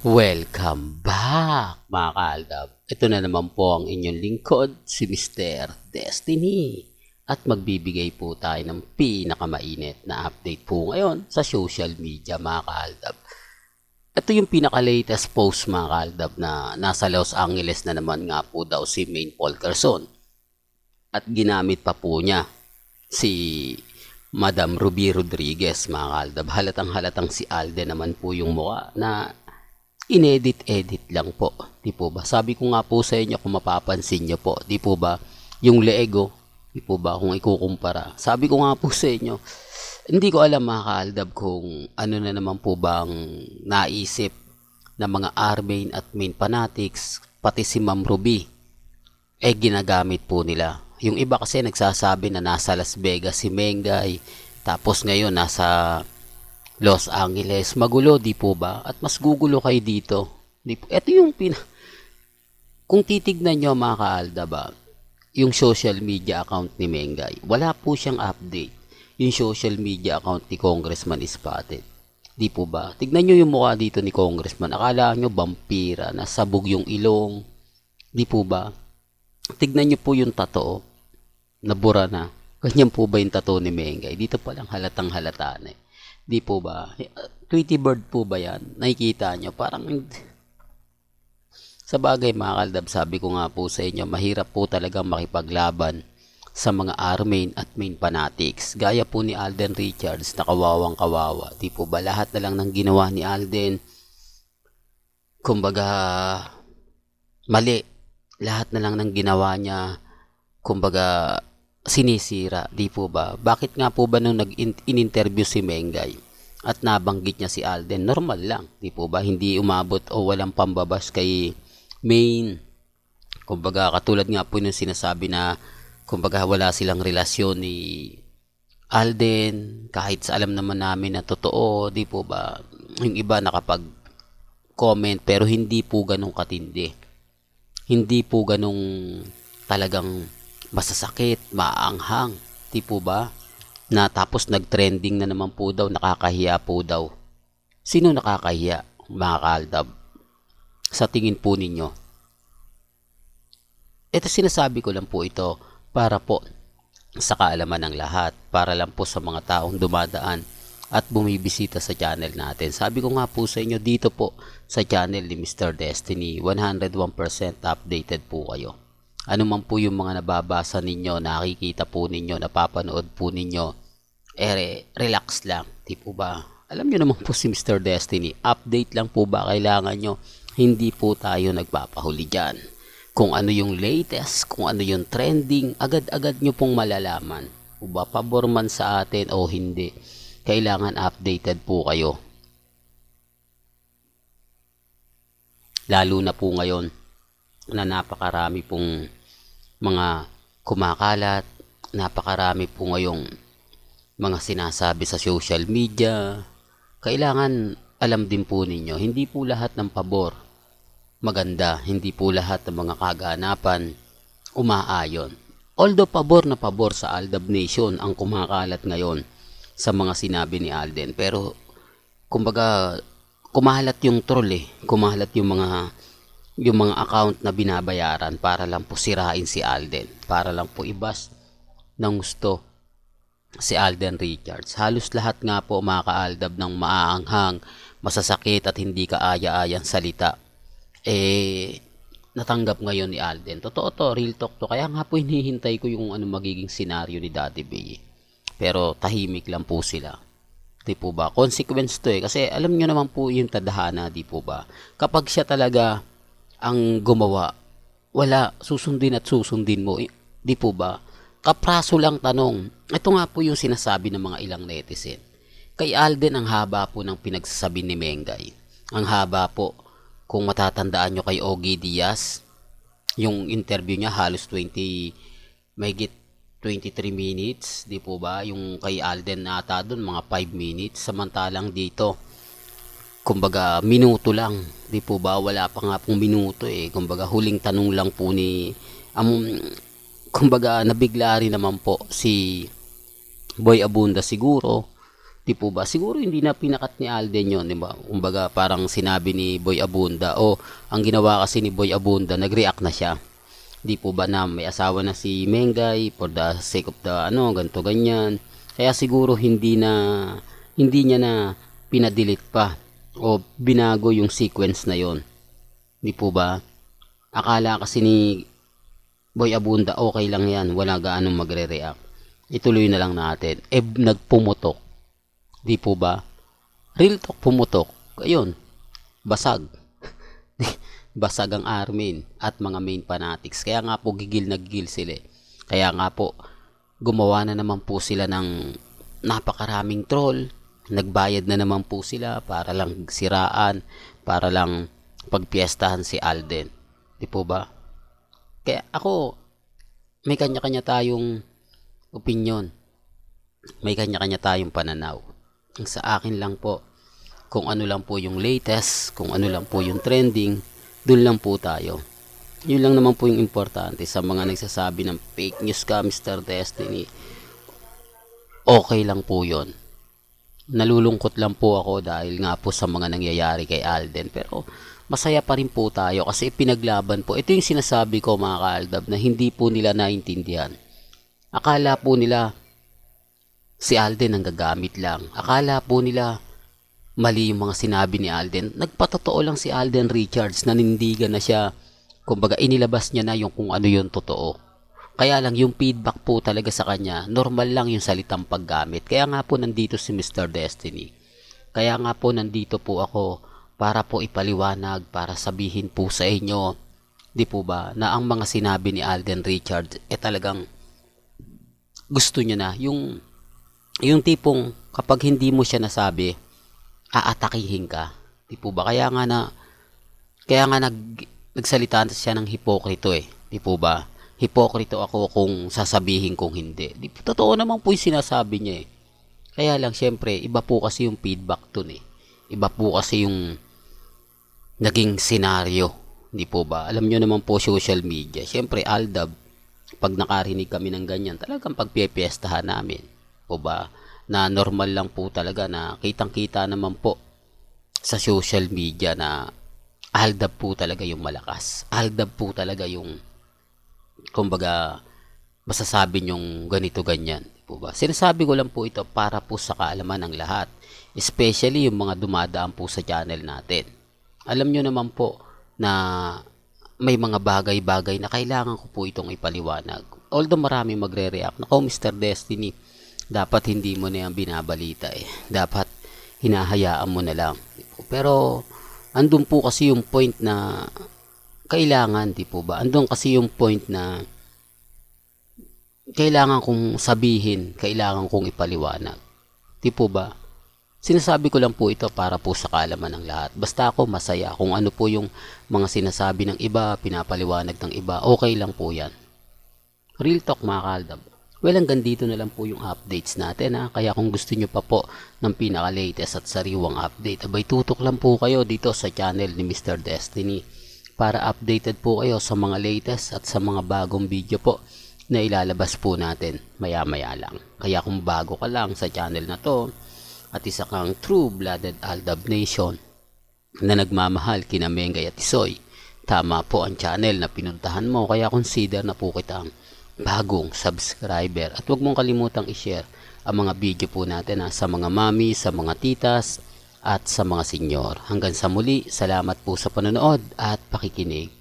Welcome back mga kaaldab. Ito na naman po ang inyong lingkod, si Mr. Destiny. At magbibigay po tayo ng pinakamainit na update po ngayon sa social media mga kaaldab. Ito yung pinaka-latest post mga kaaldab na nasa Los Angeles na naman nga po daw si Maine Fulkerson. At ginamit pa po niya si Madam Ruby Rodriguez mga kaaldab. Halatang-halatang si Alden naman po yung mukha na inedit-edit lang po. Di po ba? Sabi ko nga po sa inyo kung mapapansin nyo po. Di po ba? Yung leego. Di po ba? Kung ikukumpara. Sabi ko nga po sa inyo. Hindi ko alam mga kaaldab kung ano na naman po bang naisip ng mga R-Main at main fanatics pati si Ma'am Ruby. Ginagamit po nila. Yung iba kasi nagsasabi na nasa Las Vegas si Mengay. Tapos ngayon nasa Los Angeles, magulo di po ba? At mas gugulo kayo dito. Ito yung kung titignan nyo mga kaalda ba, yung social media account ni Mengay, wala po siyang update. Yung social media account ni Congressman Spotted. Di po ba? Tignan nyo yung mukha dito ni Congressman. Akala nyo vampira, nasabog yung ilong. Di po ba? Tignan nyo po yung tattoo, nabura na. Ganyan po ba yung tattoo ni Mengay? Dito pa lang halatang halata na eh. Di po ba? Tweety Bird po ba yan? Nakikita nyo? Parang sa bagay mga kaldab, sabi ko nga po sa inyo, mahirap po talaga makipaglaban sa mga R-Main at main fanatics. Gaya po ni Alden Richards na kawawang kawawa. Di po ba? Lahat na lang ng ginawa ni Alden, kumbaga, mali. Lahat na lang ng ginawa niya, kumbaga, sinisira, di po ba? Bakit nga po ba nung nag-in-interview si Mengay at nabanggit niya si Alden, normal lang, di po ba? Hindi umabot o walang pambabas kay Maine. Kumbaga, katulad nga po nung sinasabi na kumbaga wala silang relasyon ni Alden, kahit sa alam naman namin na totoo, di po ba? Yung iba nakapag-comment pero hindi po ganun katindi. Hindi po ganung talagang masasakit, maanghang, di po ba? Na tapos nag-trending na naman po daw, nakakahiya po daw. Sino nakakahiya, mga kaaldab? Sa tingin po ninyo? Ito sinasabi ko lang po ito para po sa kaalaman ng lahat, para lang po sa mga taong dumadaan at bumibisita sa channel natin. Sabi ko nga po sa inyo dito po sa channel ni Mr. Destiny, 101% updated po kayo. Ano man po yung mga nababasa ninyo, nakikita po ninyo, napapanood po ninyo, relax lang, di po ba? Alam nyo naman po si Mr. Destiny, update lang po ba kailangan nyo? Hindi po tayo nagpapahuli dyan. Kung ano yung latest, kung ano yung trending, agad-agad nyo pong malalaman. O ba, pabor man sa atin o hindi, kailangan updated po kayo. Lalo na po ngayon, na napakarami pong mga kumakalat, napakarami po ngayong mga sinasabi sa social media. Kailangan alam din po ninyo, hindi po lahat ng pabor maganda, hindi po lahat ng mga kaganapan umaayon. Although pabor na pabor sa Aldab Nation ang kumakalat ngayon sa mga sinabi ni Alden, pero kumbaga kumalat yung troll kumalat yung mga account na binabayaran para lang po sirain si Alden, para lang po ibas ng gusto si Alden Richards. Halos lahat nga po mga kaaldab ng maaanghang, masasakit at hindi kaaya-ayang salita natanggap ngayon ni Alden. Totoo to, real talk to. Kaya nga po hinihintay ko yung magiging senaryo ni Daddy Bay. Pero tahimik lang po sila. Di po ba? Consequence to kasi alam nyo naman po yung tadhana, di po ba? Kapag siya talaga ang gumawa, wala, susundin at susundin mo. Di po ba? Kapraso lang tanong. Ito nga po yung sinasabi ng mga ilang netizen. Kay Alden, ang haba po ng pinagsasabi ni Mengay. Ang haba po. Kung matatandaan nyo kay Ogie Diaz, yung interview niya halos 23 minutes, di po ba? Yung kay Alden ata doon, mga 5 minutes. Samantalang dito, kumbaga minuto lang, di po ba? Wala pa nga pong minuto kumbaga huling tanong lang po ni kumbaga nabigla rin naman po si Boy Abunda siguro Di po ba? Siguro hindi na pinakat ni Alden yon, di ba? Kumbaga parang sinabi ni Boy Abunda, o ang ginawa kasi ni Boy Abunda, nag-react na siya. Di po ba na may asawa na si Mengay for the sake of the ganto ganyan. Kaya siguro hindi niya na pinadelete pa o binago yung sequence na yon. Di po ba? Akala kasi ni Boy Abunda okay lang yan, wala gaanong magre-react. Ituloy na lang natin. Nagpumutok. Di po ba? Real talk, pumutok. Ayun, basag. Basag ang Armin at mga main fanatics. Kaya nga po gigil na gigil sila. Kaya nga po gumawa na naman po sila ng napakaraming troll. Nagbayad na naman po sila para lang siraan, para lang pagpiestahan si Alden. Di po ba? Kaya ako, may kanya-kanya tayong opinion. May kanya-kanya tayong pananaw. Ang sa akin lang po, kung ano lang po yung latest, kung ano lang po yung trending, dun lang po tayo. Yun lang naman po yung importante sa mga nagsasabi ng fake news ka, Mr. Destiny. Okay lang po yun. Nalulungkot lang po ako dahil nga po sa mga nangyayari kay Alden. Pero masaya pa rin po tayo kasi pinaglaban po. Ito yung sinasabi ko mga kaaldab na hindi po nila naintindihan. Akala po nila si Alden ang gagamit lang. Akala po nila mali yung mga sinabi ni Alden. Nagpatotoo lang si Alden Richards, nanindigan na siya. Kumbaga inilabas niya na yung kung ano yung totoo. Kaya lang yung feedback po talaga sa kanya, normal lang yung salitang paggamit. Kaya nga po nandito si Mr. Destiny. Kaya nga po nandito po ako para po ipaliwanag, para sabihin po sa inyo, di po ba, na ang mga sinabi ni Alden Richards talagang gusto niya na. Yung tipong kapag hindi mo siya nasabi, aatakihin ka. Di po ba? Kaya nga nagsalita siya ng hipokrito eh. Di po ba? Hipokrito ako kung sasabihin kong hindi. Di po, totoo naman po yung sinasabi niya eh. Kaya lang syempre, iba po kasi yung feedback dun eh. Iba po kasi yung naging senaryo. Di po ba? Alam nyo naman po social media. Syempre, Aldab, pag nakarinig kami ng ganyan, talagang pagpipiestahan namin. Po ba? Na normal lang po talaga na kitang-kita naman po sa social media na Aldab po talaga yung malakas. Aldab po talaga yung kumbaga masasabi nyong ganito ganyan. Po ba? Sinasabi ko lang po ito para po sa kaalaman ng lahat. Especially yung mga dumadaan po sa channel natin. Alam nyo naman po na may mga bagay-bagay na kailangan ko po itong ipaliwanag. Although marami magre-react. Nako, Mr. Destiny, dapat hindi mo na yan binabalita eh. Dapat hinahayaan mo na lang. Pero andun po kasi yung point na kailangan, di po ba? Andun kasi yung point na kailangan kong sabihin, kailangan kong ipaliwanag. Di po ba? Sinasabi ko lang po ito para po sa kaalaman ng lahat. Basta ako masaya kung ano po yung mga sinasabi ng iba, pinapaliwanag ng iba, okay lang po yan. Real talk mga kaaldab. Well, hanggang dito na lang po yung updates natin ha. Kaya kung gusto nyo pa po ng pinaka-latest at sariwang update, abay tutok lang po kayo dito sa channel ni Mr. Destiny para updated po kayo sa mga latest at sa mga bagong video po na ilalabas po natin maya-maya lang. Kaya kung bago ka lang sa channel na to at isa kang true-blooded Aldab Nation na nagmamahal kina Mengay at Isoy, tama po ang channel na pinuntahan mo. Kaya consider na po kitang bagong subscriber at huwag mong kalimutang i-share ang mga video po natin sa mga mami, sa mga titas at sa mga senyor. Hanggang sa muli, salamat po sa panonood at pakikinig.